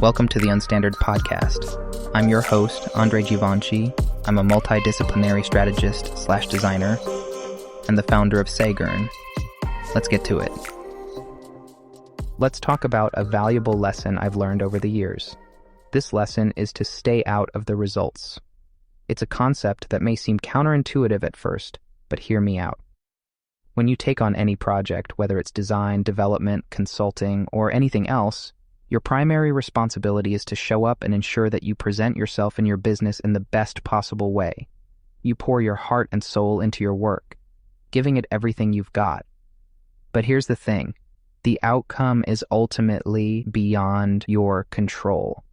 Welcome to the Unstandard Podcast. I'm your host, Andre Givenchy. I'm a multidisciplinary strategist/designer and the founder of Sagern. Let's get to it. Let's talk about a valuable lesson I've learned over the years. This lesson is to stay out of the results. It's a concept that may seem counterintuitive at first, but hear me out. When you take on any project, whether it's design, development, consulting, or anything else, your primary responsibility is to show up and ensure that you present yourself and your business in the best possible way. You pour your heart and soul into your work, giving it everything you've got. But here's the thing. The outcome is ultimately beyond your control.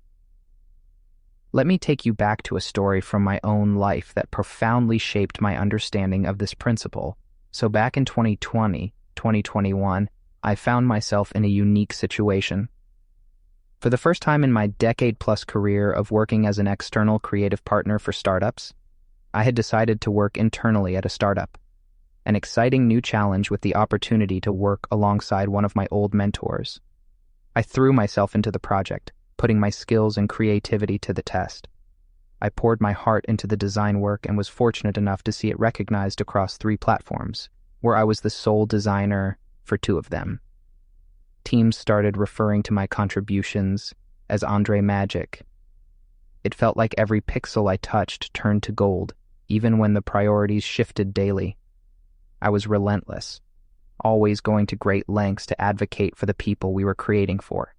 Let me take you back to a story from my own life that profoundly shaped my understanding of this principle. So back in 2021, I found myself in a unique situation. For the first time in my decade-plus career of working as an external creative partner for startups, I had decided to work internally at a startup. An exciting new challenge with the opportunity to work alongside one of my old mentors. I threw myself into the project, putting my skills and creativity to the test. I poured my heart into the design work and was fortunate enough to see it recognized across 3 platforms, where I was the sole designer for 2 of them. Teams started referring to my contributions as Andre Magic. It felt like every pixel I touched turned to gold, even when the priorities shifted daily. I was relentless, always going to great lengths to advocate for the people we were creating for,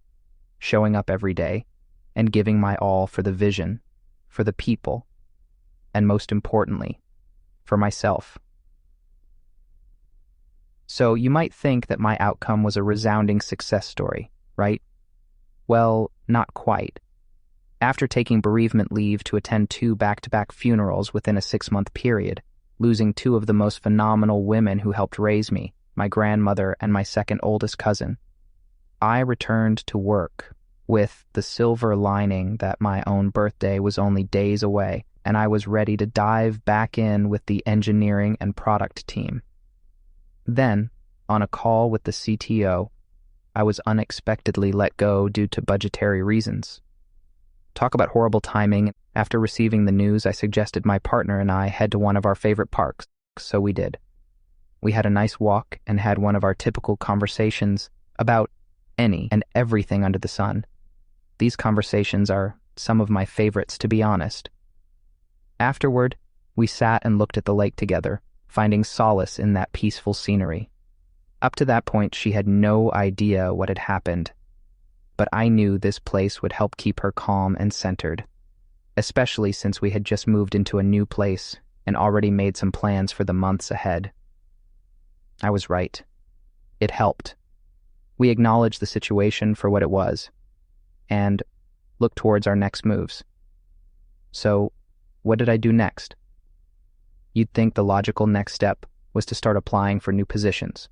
showing up every day and giving my all for the vision, for the people, and most importantly, for myself. So you might think that my outcome was a resounding success story, right? Well, not quite. After taking bereavement leave to attend 2 back-to-back funerals within a 6-month period, losing 2 of the most phenomenal women who helped raise me, my grandmother and my second oldest cousin, I returned to work with the silver lining that my own birthday was only days away, and I was ready to dive back in with the engineering and product team. Then, on a call with the CTO, I was unexpectedly let go due to budgetary reasons. Talk about horrible timing. After receiving the news, I suggested my partner and I head to one of our favorite parks, so we did. We had a nice walk and had one of our typical conversations about any and everything under the sun. These conversations are some of my favorites, to be honest. Afterward, we sat and looked at the lake together, finding solace in that peaceful scenery. Up to that point, she had no idea what had happened, but I knew this place would help keep her calm and centered, especially since we had just moved into a new place and already made some plans for the months ahead. I was right. It helped. We acknowledged the situation for what it was and looked towards our next moves. So, what did I do next? You'd think the logical next step was to start applying for new positions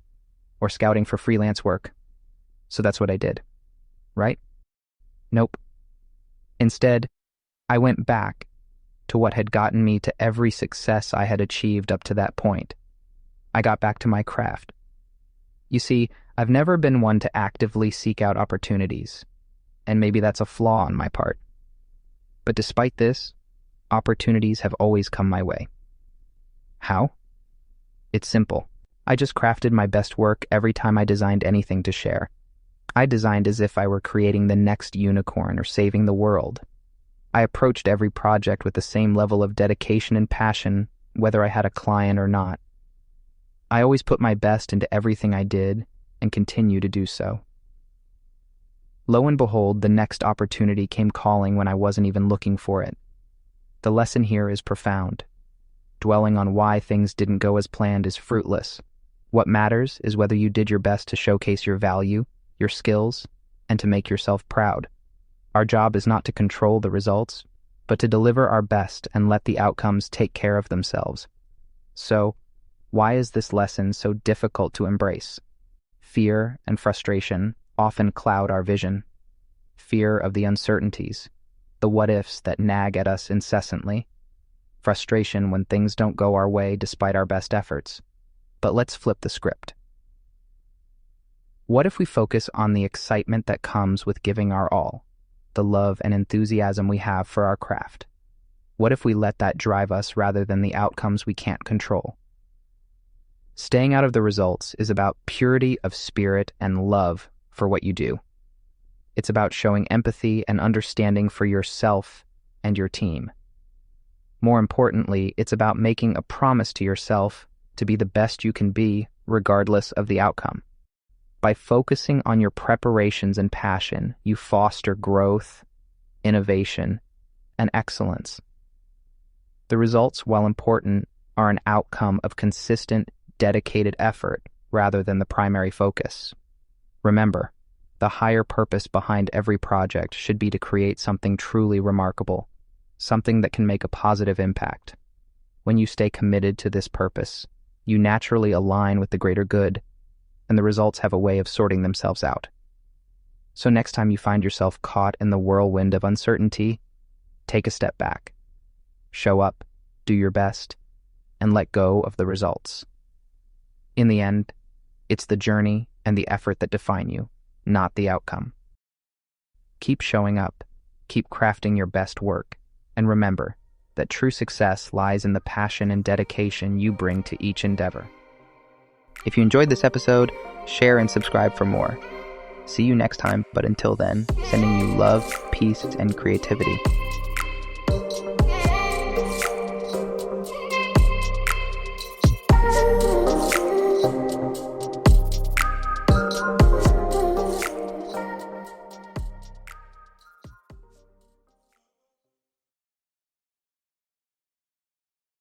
or scouting for freelance work. So that's what I did, right? Nope. Instead, I went back to what had gotten me to every success I had achieved up to that point. I got back to my craft. You see, I've never been one to actively seek out opportunities, and maybe that's a flaw on my part. But despite this, opportunities have always come my way. How? It's simple. I just crafted my best work every time I designed anything to share. I designed as if I were creating the next unicorn or saving the world. I approached every project with the same level of dedication and passion, whether I had a client or not. I always put my best into everything I did and continue to do so. Lo and behold, the next opportunity came calling when I wasn't even looking for it. The lesson here is profound. Dwelling on why things didn't go as planned is fruitless. What matters is whether you did your best to showcase your value, your skills, and to make yourself proud. Our job is not to control the results, but to deliver our best and let the outcomes take care of themselves. So, why is this lesson so difficult to embrace? Fear and frustration often cloud our vision. Fear of the uncertainties, the what-ifs that nag at us incessantly. Frustration when things don't go our way despite our best efforts. But let's flip the script. What if we focus on the excitement that comes with giving our all? the love and enthusiasm we have for our craft? What if we let that drive us rather than the outcomes we can't control? Staying out of the results is about purity of spirit and love for what you do. It's about showing empathy and understanding for yourself and your team. More importantly, it's about making a promise to yourself to be the best you can be, regardless of the outcome. By focusing on your preparations and passion, you foster growth, innovation, and excellence. The results, while important, are an outcome of consistent, dedicated effort rather than the primary focus. Remember, the higher purpose behind every project should be to create something truly remarkable, something that can make a positive impact. When you stay committed to this purpose, you naturally align with the greater good, and the results have a way of sorting themselves out. So next time you find yourself caught in the whirlwind of uncertainty, take a step back. Show up, do your best, and let go of the results. In the end, it's the journey and the effort that define you, not the outcome. Keep showing up, keep crafting your best work, and remember that true success lies in the passion and dedication you bring to each endeavor. If you enjoyed this episode, share and subscribe for more. See you next time, but until then, sending you love, peace, and creativity.